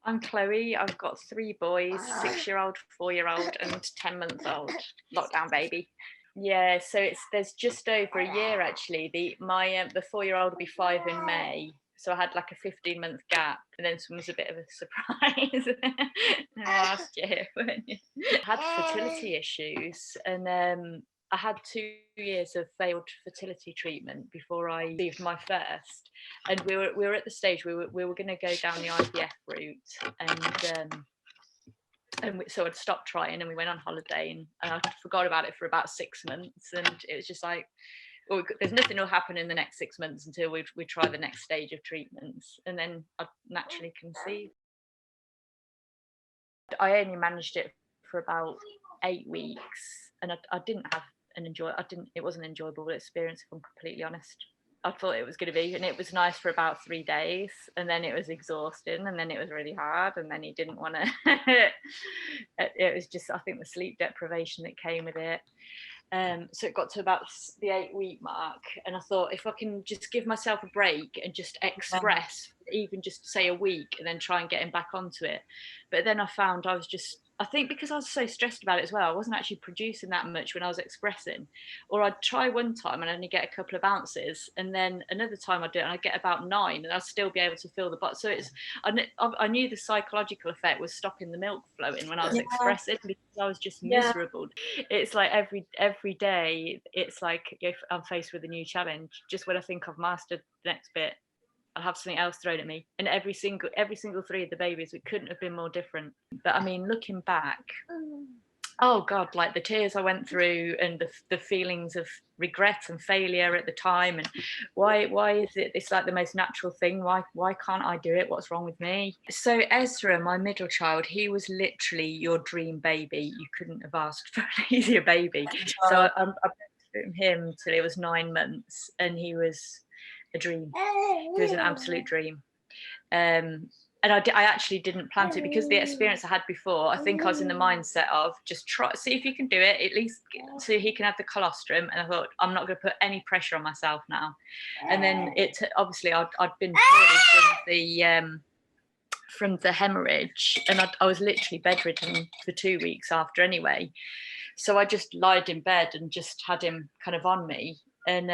I'm Chloe. I've got 3 boys, 6-year-old, 4-year-old, and 10-month-old lockdown baby. Yeah, so there's just over a year actually. The 4-year-old will be 5 in May. So I had like a 15-month gap, and then someone was a bit of a surprise last year. I had fertility issues, and I had 2 years of failed fertility treatment before I received my first. And we were at the stage we were going to go down the IVF route, so I'd stopped trying, and we went on holiday, and I forgot about it for about 6 months, and it was just like, well, there's nothing will happen in the next 6 months until we try the next stage of treatments, and then I naturally conceived. I only managed it for about 8 weeks, and I didn't have it wasn't an enjoyable experience, if I'm completely honest. I thought it was going to be, and it was nice for about 3 days, and then it was exhausting, and then it was really hard, and then he didn't want to. It was just, I think, the sleep deprivation that came with it. So it got to about the 8-week mark, and I thought, if I can just give myself a break and just express, even just say a week, and then try and get him back onto it. But then I found I think because I was so stressed about it as well, I wasn't actually producing that much when I was expressing. Or I'd try one time and only get a couple of ounces, and then another time I'd do it and I'd get about 9, and I'd still be able to feel the butt. So I knew the psychological effect was stopping the milk flowing when I was expressing, because I was just miserable. It's like every day, it's like if I'm faced with a new challenge, just when I think I've mastered the next bit, I'll have something else thrown at me. And every single 3 of the babies, it couldn't have been more different. But I mean, looking back, oh God, like the tears I went through, and the feelings of regret and failure at the time, and why is it's like the most natural thing? Why can't I do it? What's wrong with me? So Ezra, my middle child, he was literally your dream baby. You couldn't have asked for an easier baby. So I breastfed him till he was 9 months, and he was a dream. It was an absolute dream. And I actually didn't plan to, because the experience I had before, I think I was in the mindset of just see if you can do it, at least so he can have the colostrum. And I thought, I'm not going to put any pressure on myself now. And then obviously I'd been poorly from the hemorrhage, and I was literally bedridden for 2 weeks after anyway. So I just lied in bed and just had him kind of on me, and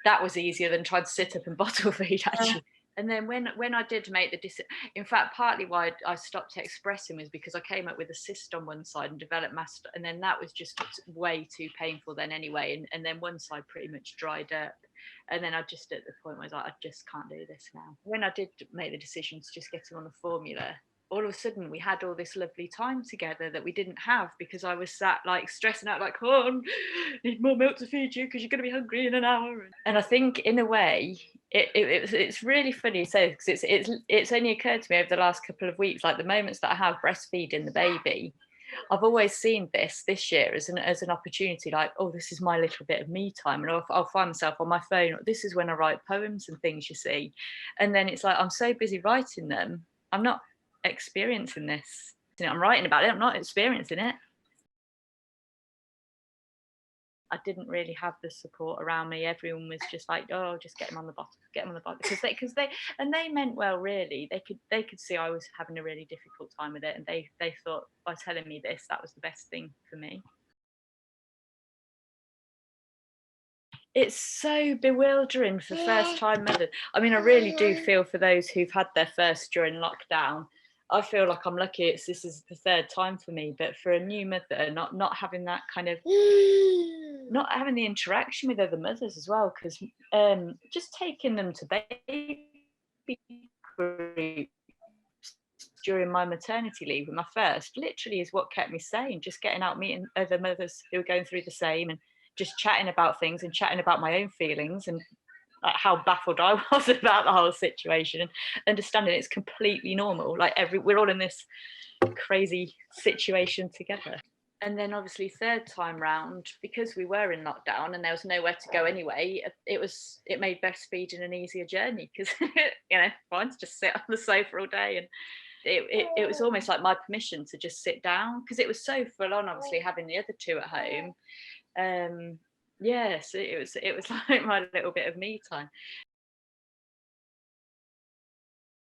that was easier than trying to sit up and bottle feed actually. And then when I did make the decision, in fact, partly why I stopped expressing was because I came up with a cyst on one side and developed mass, and then that was just way too painful then anyway. And then one side pretty much dried up. And then I just, at the point where I was like, I just can't do this now. When I did make the decision to just get him on the formula, all of a sudden we had all this lovely time together that we didn't have, because I was sat like stressing out, like, oh, I need more milk to feed you because you're going to be hungry in an hour. And I think in a way it's really funny to say, because it's only occurred to me over the last couple of weeks, like the moments that I have breastfeeding the baby, I've always seen this year as an opportunity, like, oh, this is my little bit of me time, and I'll find myself on my phone. This is when I write poems and things, you see. And then it's like, I'm so busy writing them, I'm not experiencing this. I'm writing about it, I'm not experiencing it. I didn't really have the support around me. Everyone was just like, oh, just get him on the bottle, because they meant well, really. They could see I was having a really difficult time with it, and they thought by telling me this, that was the best thing for me. It's so bewildering for first time mothers. I mean, I really do feel for those who've had their first during lockdown. I feel like I'm lucky. This is the 3rd time for me, but for a new mother, not having that kind of, not having the interaction with other mothers as well, because just taking them to baby groups during my maternity leave with my first, literally is what kept me sane. Just getting out, meeting other mothers who are going through the same, and just chatting about things and chatting about my own feelings, and like how baffled I was about the whole situation, and understanding it's completely normal. Like we're all in this crazy situation together. And then obviously 3rd time round, because we were in lockdown and there was nowhere to go anyway, it made breastfeeding an easier journey, because fine to just sit on the sofa all day, and it was almost like my permission to just sit down, because it was so full on, obviously, having the other 2 at home. So it was like my little bit of me time.